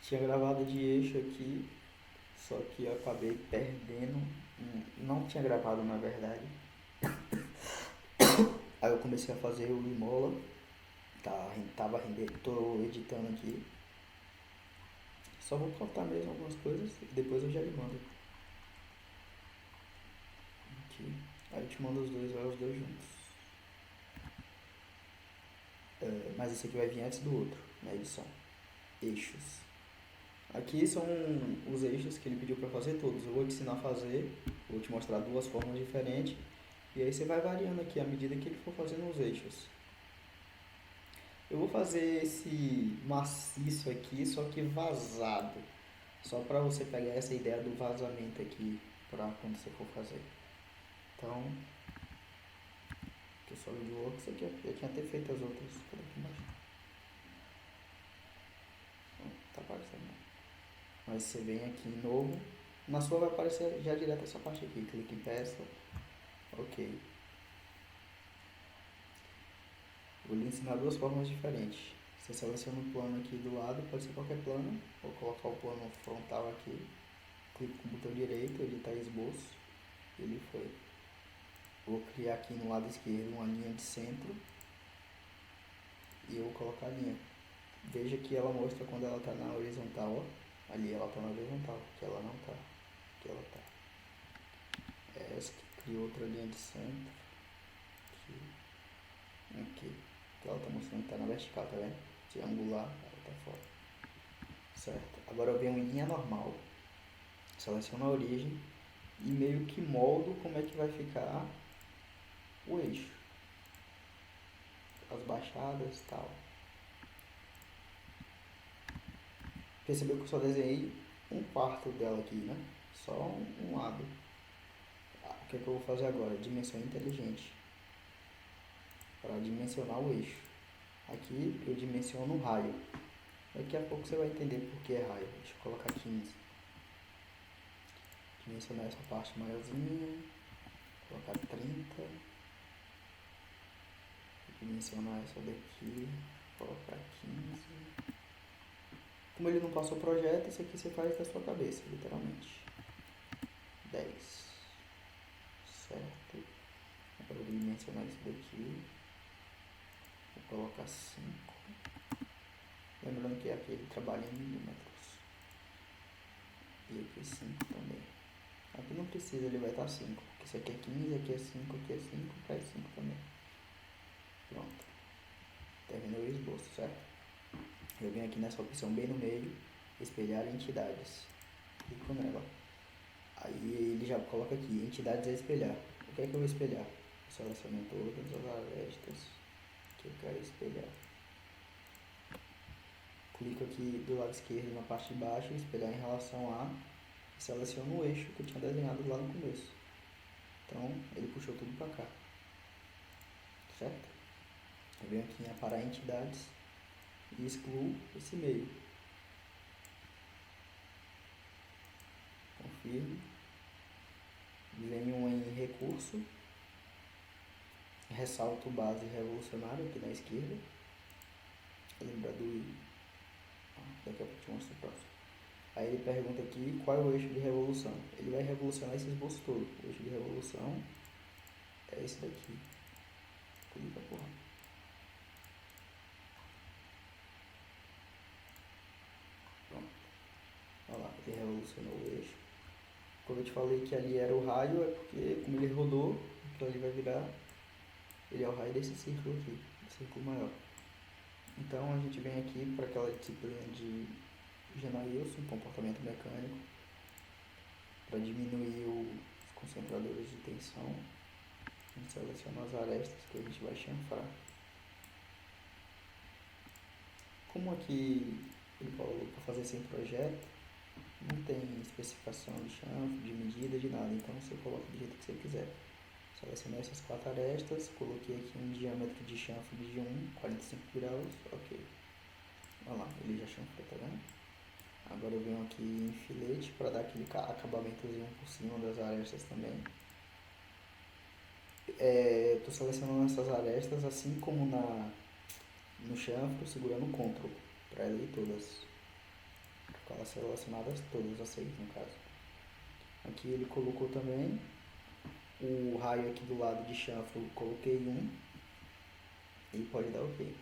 Tinha gravado de eixo aqui, só que eu acabei perdendo. Não tinha gravado na verdade. Aí eu comecei a fazer o Imola. Tava rendendo, tô editando aqui. Só vou cortar mesmo algumas coisas e depois eu já lhe mando. Aqui. Aí eu te mando vai os dois juntos. Mas esse aqui vai vir antes do outro, na edição. Eixos. Aqui são os eixos que ele pediu para fazer todos. Eu vou te ensinar a fazer, vou te mostrar duas formas diferentes. E aí você vai variando aqui à medida que ele for fazendo os eixos. Eu vou fazer esse maciço aqui, só que vazado. Só para você pegar essa ideia do vazamento aqui, para quando você for fazer. Então, que só de works aqui, eu tinha até feito as outras. Cadê aqui embaixo? Não, tá aparecendo. Mas você vem aqui em novo. Na sua vai aparecer já direto essa parte aqui. Clique em peça. Ok. Vou lhe ensinar duas formas diferentes. Você seleciona o plano aqui do lado, pode ser qualquer plano. Vou colocar o plano frontal aqui. Clico com o botão direito, editar esboço. Ele foi. Vou criar aqui no lado esquerdo uma linha de centro. E eu vou colocar a linha. Veja que ela mostra quando ela está na horizontal. Ó. Ali ela está na horizontal, que ela não está. Aqui ela está. Essa que criou outra linha de centro. Aqui. Que ela está mostrando que está na vertical, tá vendo? Triangular, ela está fora. Certo. Agora eu venho em linha normal. Seleciono a origem. E meio que moldo como é que vai ficar o eixo. As baixadas e tal. Percebeu que eu só desenhei um quarto dela aqui, né? Só um lado. O que é que eu vou fazer agora? Dimensão inteligente. Para dimensionar o eixo. Aqui eu dimensiono o raio. Daqui a pouco você vai entender por que é raio. Deixa eu colocar 15. Dimensionar essa parte maiorzinha. Colocar 30. Dimensionar essa daqui. Colocar 15. Como ele não passou o projeto, isso aqui você faz da sua cabeça, literalmente. 10. Certo. Agora eu vou dimensionar isso daqui. Vou colocar 5. Lembrando que aqui ele trabalha em milímetros. E aqui 5 também. Aqui não precisa, ele vai estar 5. Porque isso aqui é 15, aqui é 5, aqui é 5, aqui é 5 também. Pronto. Terminou o esboço, certo? Eu venho aqui nessa opção bem no meio, espelhar entidades. Clico nela. Aí ele já coloca aqui, entidades a espelhar. O que é que eu vou espelhar? Eu seleciono todas as arestas que eu quero espelhar. Clico aqui do lado esquerdo na parte de baixo, espelhar em relação a, e seleciono o eixo que eu tinha desenhado lá no começo. Então ele puxou tudo para cá. Certo? Eu venho aqui em aparar entidades e excluo esse meio. Confirmo. Venho em recurso, ressalto base revolucionário aqui na esquerda. Lembra do... daqui a pouco eu te mostro o próximo. Aí ele pergunta aqui qual é o eixo de revolução. Ele vai revolucionar esse esboço todo. O eixo de revolução é esse daqui. Clica, porra. Pronto. Olha lá, ele revolucionou o eixo. Quando eu te falei que ali era o raio, é porque como ele rodou, então ele vai virar... ele é o raio desse círculo aqui, círculo maior. Então a gente vem aqui para aquela disciplina de Genailson, comportamento mecânico, para diminuir os concentradores de tensão. A gente seleciona as arestas que a gente vai chanfrar. Como aqui ele falou para fazer sem projeto, não tem especificação de chanfro, de medida, de nada, então você coloca do jeito que você quiser. Selecionei essas 4 arestas, coloquei aqui um diâmetro de chanfro de 45 graus, ok. Olha lá, ele já chanfrou, tá vendo? Agora eu venho aqui em filete para dar aquele acabamentozinho por cima das arestas também. Estou selecionando essas arestas assim como no chanfro, segurando o Ctrl para ler todas. ficar elas selecionadas todas, as 6 no caso. Aqui ele colocou também o raio aqui do lado de chanfro, coloquei um e pode dar OK.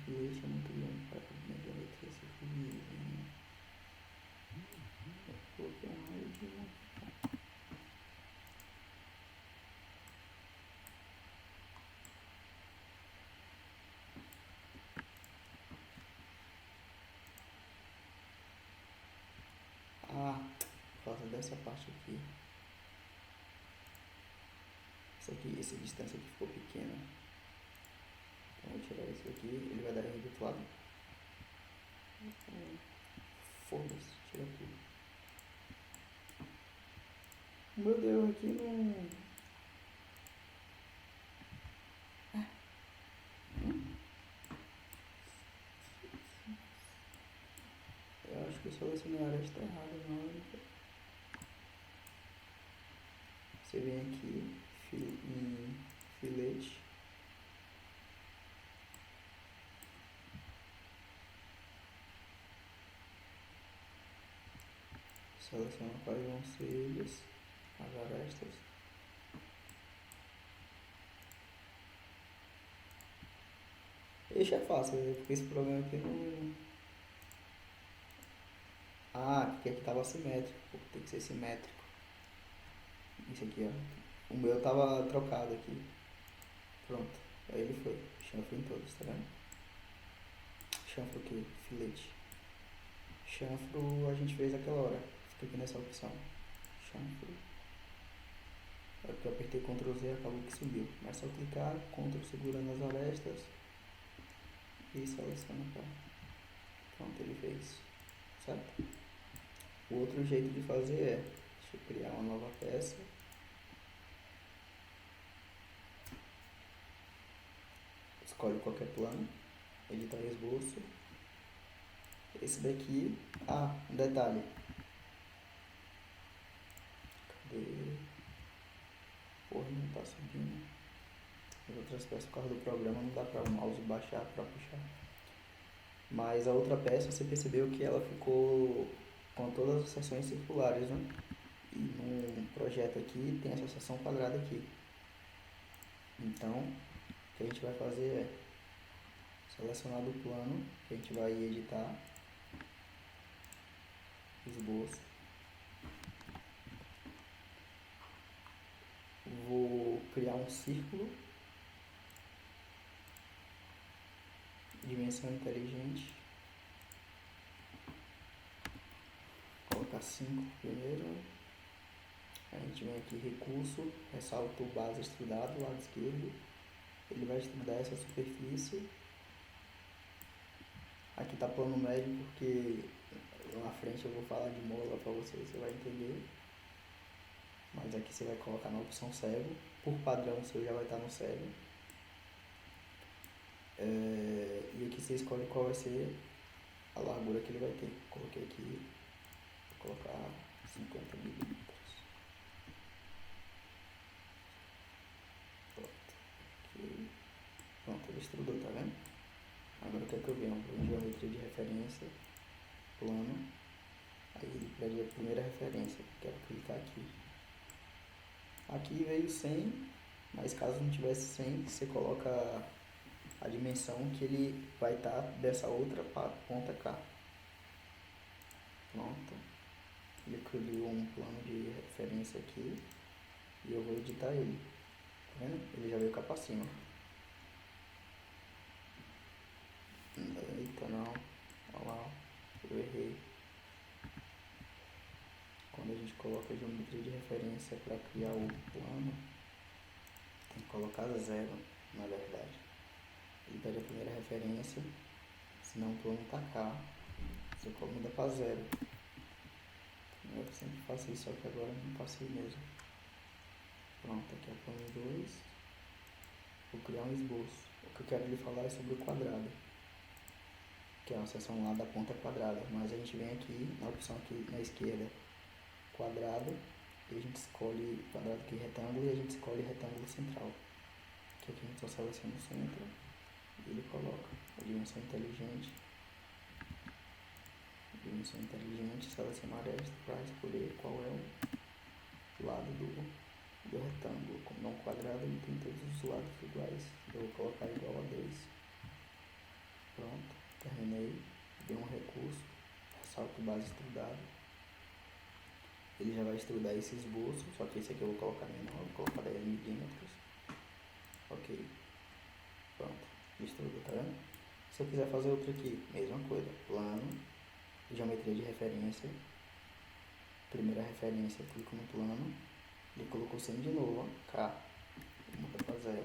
Filete é muito grande para a minha geometria ser fluida. Coloquei um raio de uma. Por causa dessa parte aqui. Essa distância aqui ficou pequena. Então eu vou tirar isso aqui, ele vai dar erro do outro lado. Foda-se, tira tudo. Meu Deus, aqui não. Eu acho que eu selecionei a aresta errada, não. Você vem aqui em filete. Seleciona quais vão ser eles, as arestas. Esse é fácil, porque esse problema aqui não. Porque aqui tava simétrico, tem que ser simétrico. Isso aqui, ó. O meu tava trocado aqui. Pronto, aí ele foi. Chanfro em todos, tá vendo? Chanfro aqui, filete. Chanfro a gente fez aquela hora. Fica aqui nessa opção. Chanfro. É porque eu apertei Ctrl Z e acabou que subiu. Mas só clicar, Ctrl segurando as arestas e seleciona cá. Pronto, ele fez. Certo? O outro jeito de fazer é, deixa eu criar uma nova peça. Escolhe qualquer plano, editar esboço. Esse daqui, um detalhe. Cadê? Porra, não tá subindo. As outras peças, por causa do programa, não dá pra o mouse baixar pra puxar. Mas a outra peça, você percebeu que ela ficou com todas as seções circulares, né? E no projeto aqui tem essa seção quadrada aqui. Então, o que a gente vai fazer é selecionar do plano, que a gente vai editar, esboço. Vou criar um círculo, dimensão inteligente, colocar 5 primeiro. A gente vem aqui, recurso, ressalta o base extrudado, lado esquerdo. Ele vai extrudar essa superfície. Aqui está plano médio porque lá na frente eu vou falar de mola para você vai entender. Mas aqui você vai colocar na opção cego. Por padrão o seu já vai estar no cego. E aqui você escolhe qual vai ser a largura que ele vai ter. Coloquei aqui, vou colocar 50 milímetros. Pronto, ele extrudou, tá vendo? Agora o que é que eu venho? Vou em geometria de referência, plano. Aí ele pede a primeira referência, quero clicar aqui. Aqui veio 100, mas caso não tivesse 100, você coloca a dimensão que ele vai estar dessa outra ponta cá. Pronto. Ele criou um plano de referência aqui e eu vou editar ele. Tá vendo? Ele já veio cá pra cima. Eita, não. Olha lá, eu errei. Quando a gente coloca a geometria de referência para criar o plano, tem que colocar 0, na verdade. Ele pede a primeira referência, senão o plano tá cá. Você muda para 0. Eu sempre faço isso, só que agora não passei mesmo. Pronto, aqui é o plano 2. Vou criar criar um esboço. O que eu quero lhe falar é sobre o quadrado, que é uma seção lá da ponta quadrada, mas a gente vem aqui na opção aqui na esquerda, quadrado, e a gente escolhe quadrado aqui, retângulo, e a gente escolhe retângulo central, que aqui a gente só seleciona o centro, e ele coloca a dimensão inteligente, selecionar esta para escolher qual é o lado do retângulo. Como é um quadrado, ele tem todos os lados iguais, eu vou colocar igual a 2. Pronto, terminei, dei um recurso, ressalto base extrudado. Ele já vai extrudar esse esboço, só que esse aqui eu vou colocar menor, vou colocar 10 milímetros. Ok, pronto, extruda, tá vendo? Se eu quiser fazer outro aqui, mesma coisa, plano, geometria de referência, primeira referência, clico no plano, ele colocou 100 de novo, ó, K, muda para 0.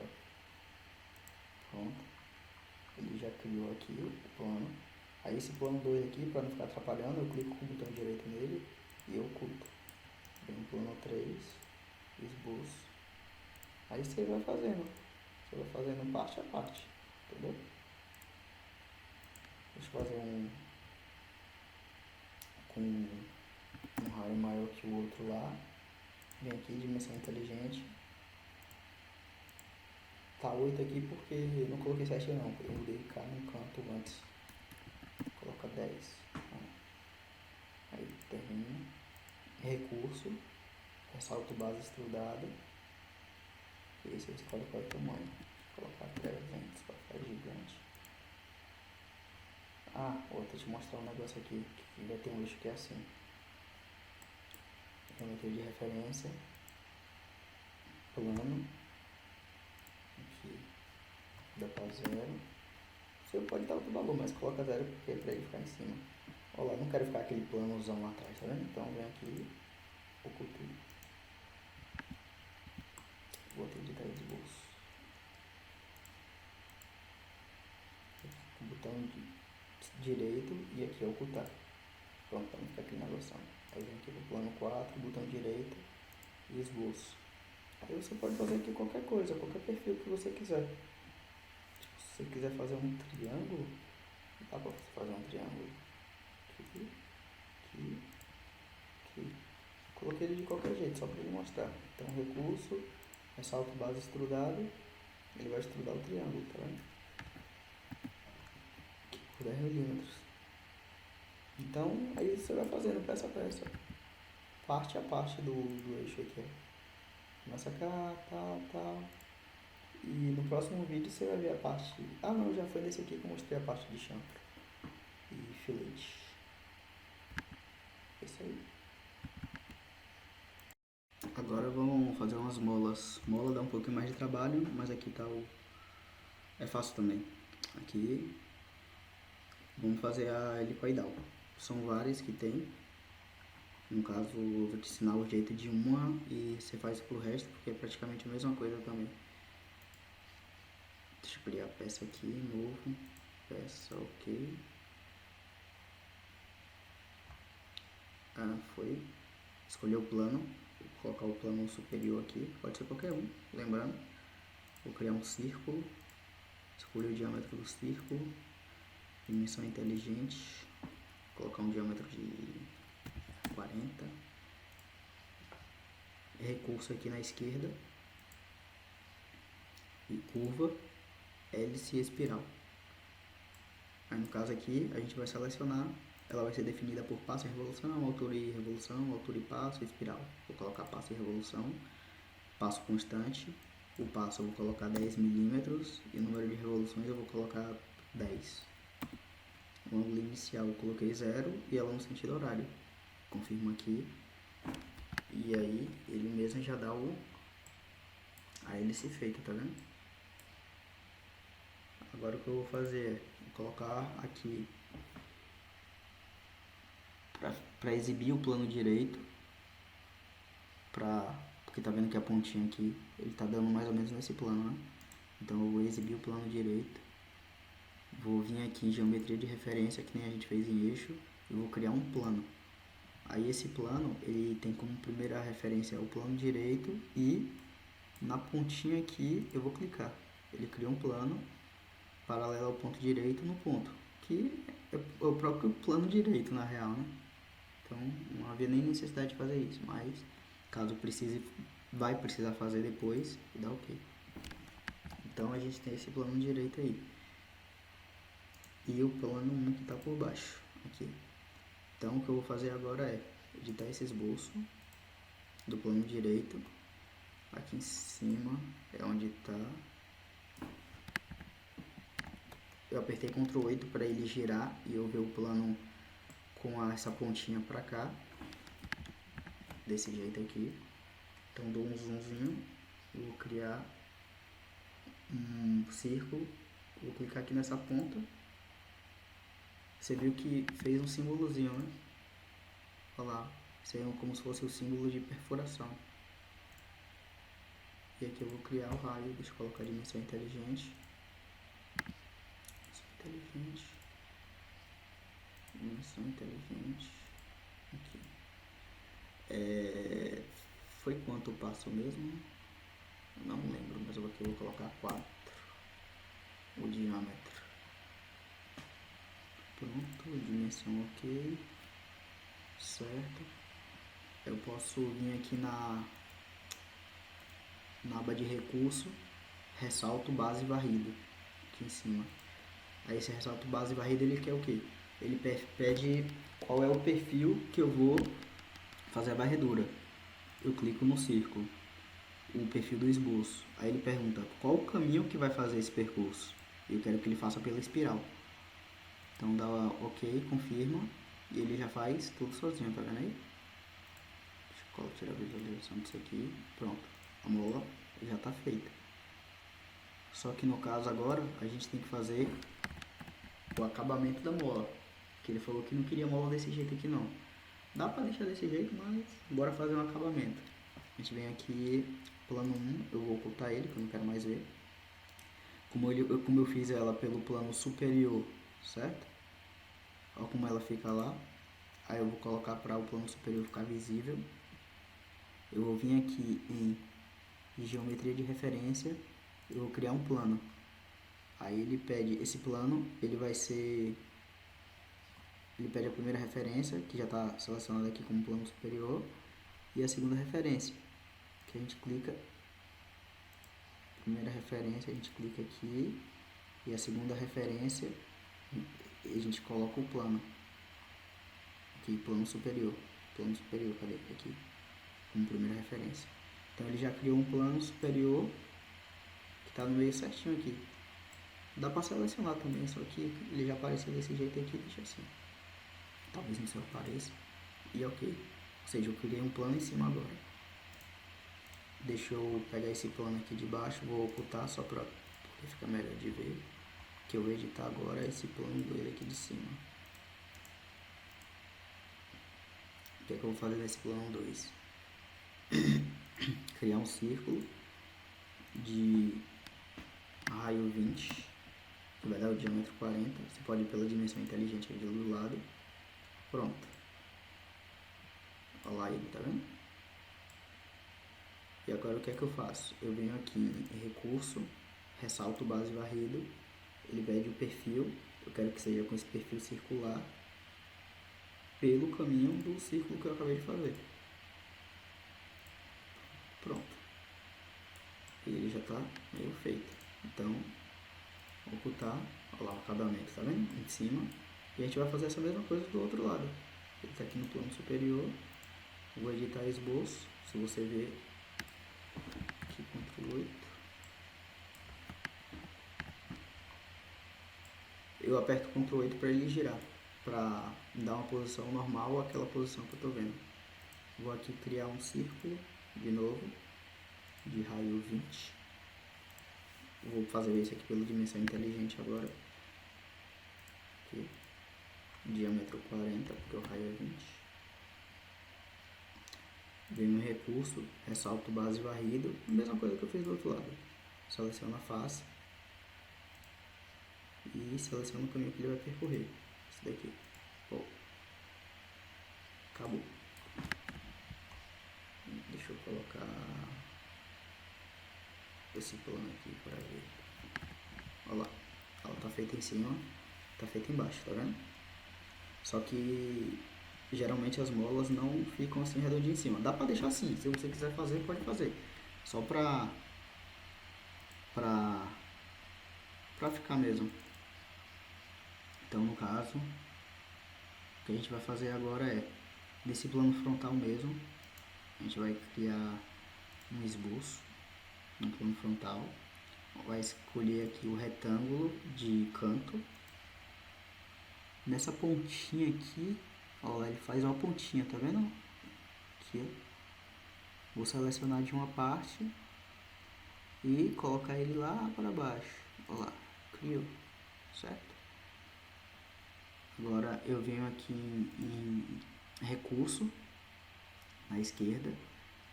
Pronto, ele já criou aqui o plano. Aí esse plano 2 aqui, para não ficar atrapalhando, eu clico com o botão direito nele e eu oculto. Vem no plano 3, esboço. Aí você vai fazendo parte a parte, entendeu? Deixa eu fazer um com um raio maior que o outro lá. Vem aqui, dimensão inteligente. Tá 8 aqui porque eu não coloquei 7 não, eu mudei cá no canto antes. Coloca 10. Aí termina. Recurso. Ressalto base extrudada. E esse você escolhe qual é o tamanho. Vou colocar 300 para ficar gigante. Vou te mostrar um negócio aqui, que vai ter um eixo que é assim. Geometria de referência, plano, aqui dá para 0. Você pode dar outro valor, mas coloca 0 porque é para ele ficar em cima. Olha lá, não quero ficar aquele planozão lá atrás, tá vendo? Então vem aqui, oculto. Vou editar de bolso. Com o botão direito e aqui ocultar. Pronto, para não ficar aquele negócio. Aí vem aqui no plano 4, botão direito e esboço. Aí você pode fazer aqui qualquer coisa, qualquer perfil que você quiser. Tipo, se você quiser fazer um triângulo, dá para você fazer um triângulo. Aqui, aqui, aqui. Coloquei ele de qualquer jeito, só para ele mostrar. Então, recurso, ressalto base extrudado, ele vai extrudar o triângulo, tá vendo? Aqui por 10 milímetros. Então, aí você vai fazendo peça a peça, parte a parte do eixo aqui. Começa cá, tal. E no próximo vídeo você vai ver a parte... não, já foi nesse aqui que eu mostrei a parte de chanfre e filete. É isso aí. Agora vamos fazer umas molas. Mola dá um pouquinho mais de trabalho, mas aqui tá o... é fácil também. Aqui vamos fazer a helicoidal. São várias que tem. No caso, eu vou te ensinar o jeito de uma e você faz pro resto, porque é praticamente a mesma coisa também. Deixa eu criar a peça aqui, novo. Peça, ok. Foi. Escolher o plano. Vou colocar o plano superior aqui. Pode ser qualquer um, lembrando. Vou criar um círculo. Escolher o diâmetro do círculo. Dimensão inteligente. Vou colocar um diâmetro de 40. Recurso aqui na esquerda. E curva, hélice e espiral. Aí no caso aqui, a gente vai selecionar. Ela vai ser definida por passo e revolução, altura e revolução, altura e passo e espiral. Vou colocar passo e revolução, passo constante. O passo eu vou colocar 10 milímetros e o número de revoluções eu vou colocar 10. O ângulo inicial eu coloquei 0 e ela no sentido horário. Confirmo aqui. E aí ele mesmo já dá a hélice feita, tá vendo? Agora o que eu vou fazer é colocar aqui para exibir o plano direito, porque tá vendo que a pontinha aqui, ele tá dando mais ou menos nesse plano, né? Então eu vou exibir o plano direito, vou vir aqui em geometria de referência, que nem a gente fez em eixo, e vou criar um plano. Aí esse plano, ele tem como primeira referência o plano direito e na pontinha aqui eu vou clicar. ele cria um plano paralelo ao ponto direito no ponto, que é o próprio plano direito na real, né? Então não havia nem necessidade de fazer isso, mas caso precise, vai precisar fazer depois, dá ok. Então a gente tem esse plano direito aí. E o plano 1 que está por baixo, aqui. Então o que eu vou fazer agora é editar esse esboço do plano direito. Aqui em cima é onde está. Eu apertei Ctrl 8 para ele girar e eu ver o plano com essa pontinha para cá. Desse jeito aqui. Então dou um zoomzinho. Vou criar um círculo. Vou clicar aqui nessa ponta. Você viu que fez um símbolozinho, né? Olha lá. Isso aí é como se fosse o símbolo de perfuração. E aqui eu vou criar o raio. Deixa eu colocar a dimensão inteligente. Dimensão inteligente. Aqui. Foi quanto o passo mesmo? Não lembro, mas eu aqui vou colocar 4. O diâmetro. Pronto, dimensão ok. Certo. Eu posso vir aqui na aba de recurso, ressalto base varrido, aqui em cima. Aí esse ressalto base varrido ele quer o que? Ele pede qual é o perfil que eu vou fazer a varredura. Eu clico no círculo, o perfil do esboço. Aí ele pergunta qual o caminho que vai fazer esse percurso. Eu quero que ele faça pela espiral. Então dá ok, confirma, e ele já faz tudo sozinho, tá vendo aí? Deixa eu tirar a visualização disso aqui. Pronto, a mola já está feita. Só que no caso agora a gente tem que fazer o acabamento da mola, que ele falou que não queria mola desse jeito aqui não. Dá pra deixar desse jeito, mas bora fazer um acabamento. A gente vem aqui, plano 1, eu vou ocultar ele, que eu não quero mais ver. Como eu fiz ela pelo plano superior, certo? Olha como ela fica lá. Aí eu vou colocar para o plano superior ficar visível. Eu vou vir aqui em geometria de referência, eu vou criar um plano. Aí ele pede esse plano, ele pede a primeira referência, que já está selecionada aqui como plano superior, e a segunda referência, que a gente clica, primeira referência, a gente clica aqui, e a segunda referência, a gente coloca o plano, aqui, plano superior, cadê? Aqui, como primeira referência. Então ele já criou um plano superior, que está no meio certinho aqui. Dá para selecionar também, só que ele já apareceu desse jeito aqui, deixa assim. Talvez no seu apareça. E ok. Ou seja, eu criei um plano em cima agora. Deixa eu pegar esse plano aqui de baixo, vou ocultar só para ficar melhor de ver. Que eu vou editar agora esse plano dele aqui de cima. O que é que eu vou fazer nesse plano 2? Criar um círculo de raio 20, que vai dar o diâmetro 40. Você pode ir pela dimensão inteligente aqui do lado. Pronto. Olha lá ele, tá vendo? E agora o que é que eu faço? Eu venho aqui em recurso, ressalto base varrido, ele pede o perfil, eu quero que seja com esse perfil circular, pelo caminho do círculo que eu acabei de fazer. Pronto. E ele já está meio feito. Então, ocultar, olha lá o acabamento, tá vendo? Em cima. E a gente vai fazer essa mesma coisa do outro lado. Ele está aqui no plano superior. Vou editar esboço. Se você ver aqui, Ctrl 8. Eu aperto Ctrl 8 para ele girar, para dar uma posição normal àquela posição que eu estou vendo. Vou aqui criar um círculo, de novo, de raio 20. Vou fazer isso aqui pela dimensão inteligente agora. Aqui. Diâmetro 40, porque o raio é 20. Venho no recurso, ressalto base varrido, a mesma coisa que eu fiz do outro lado. Seleciono a face e seleciono o caminho que ele vai percorrer. Esse daqui. Bom, acabou. Deixa eu colocar esse plano aqui para ver. feita em cima, tá feita embaixo, tá vendo? Só que geralmente as molas não ficam assim redondinhas em cima. Dá pra deixar assim, se você quiser fazer, pode fazer. Só pra ficar mesmo. Então, no caso, o que a gente vai fazer agora é, nesse plano frontal mesmo, a gente vai criar um esboço no plano frontal. Vai escolher aqui o retângulo de canto. Nessa pontinha aqui, ó, ele faz uma pontinha, tá vendo? Aqui, ó. Vou selecionar de uma parte e colocar ele lá para baixo. Olha lá, criou, certo? Agora eu venho aqui em recurso, na esquerda,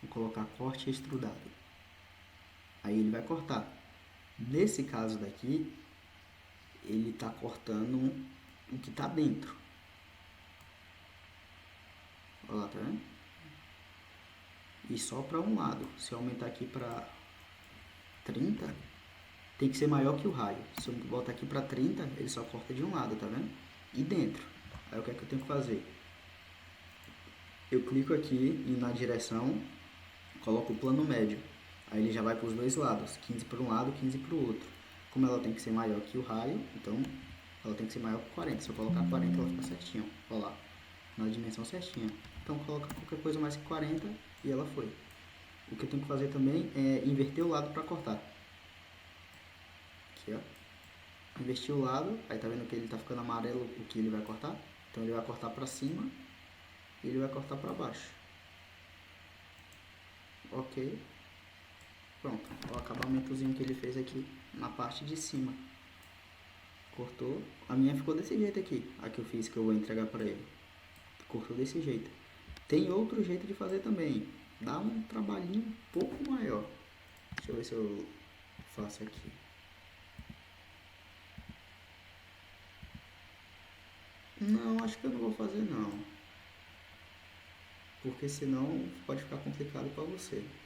vou colocar corte extrudado. Aí ele vai cortar. Nesse caso daqui, ele está cortando o que está dentro. Olha lá, tá vendo? E só para um lado. Se eu aumentar aqui para 30, tem que ser maior que o raio. Se eu botar aqui para 30, ele só corta de um lado, tá vendo? E dentro. Aí o que é que eu tenho que fazer? Eu clico aqui na direção, coloco o plano médio. Aí ele já vai para os dois lados, 15 para um lado, 15 para o outro. Como ela tem que ser maior que o raio, então ela tem que ser maior que 40. Se eu colocar 40, ela fica certinho. Olha lá, na dimensão certinha. Então coloca qualquer coisa mais que 40 e ela foi. O que eu tenho que fazer também é inverter o lado para cortar. Aqui, ó. Invertir o lado, aí tá vendo que ele tá ficando amarelo o que ele vai cortar? Então ele vai cortar para cima e ele vai cortar para baixo. Ok. Pronto, o acabamentozinho que ele fez aqui na parte de cima. Cortou. A minha ficou desse jeito aqui. A que eu fiz, que eu vou entregar para ele. Cortou desse jeito. Tem outro jeito de fazer também. Dá um trabalhinho um pouco maior. Deixa eu ver se eu faço aqui. Não, acho que eu não vou fazer não. Porque senão pode ficar complicado para você.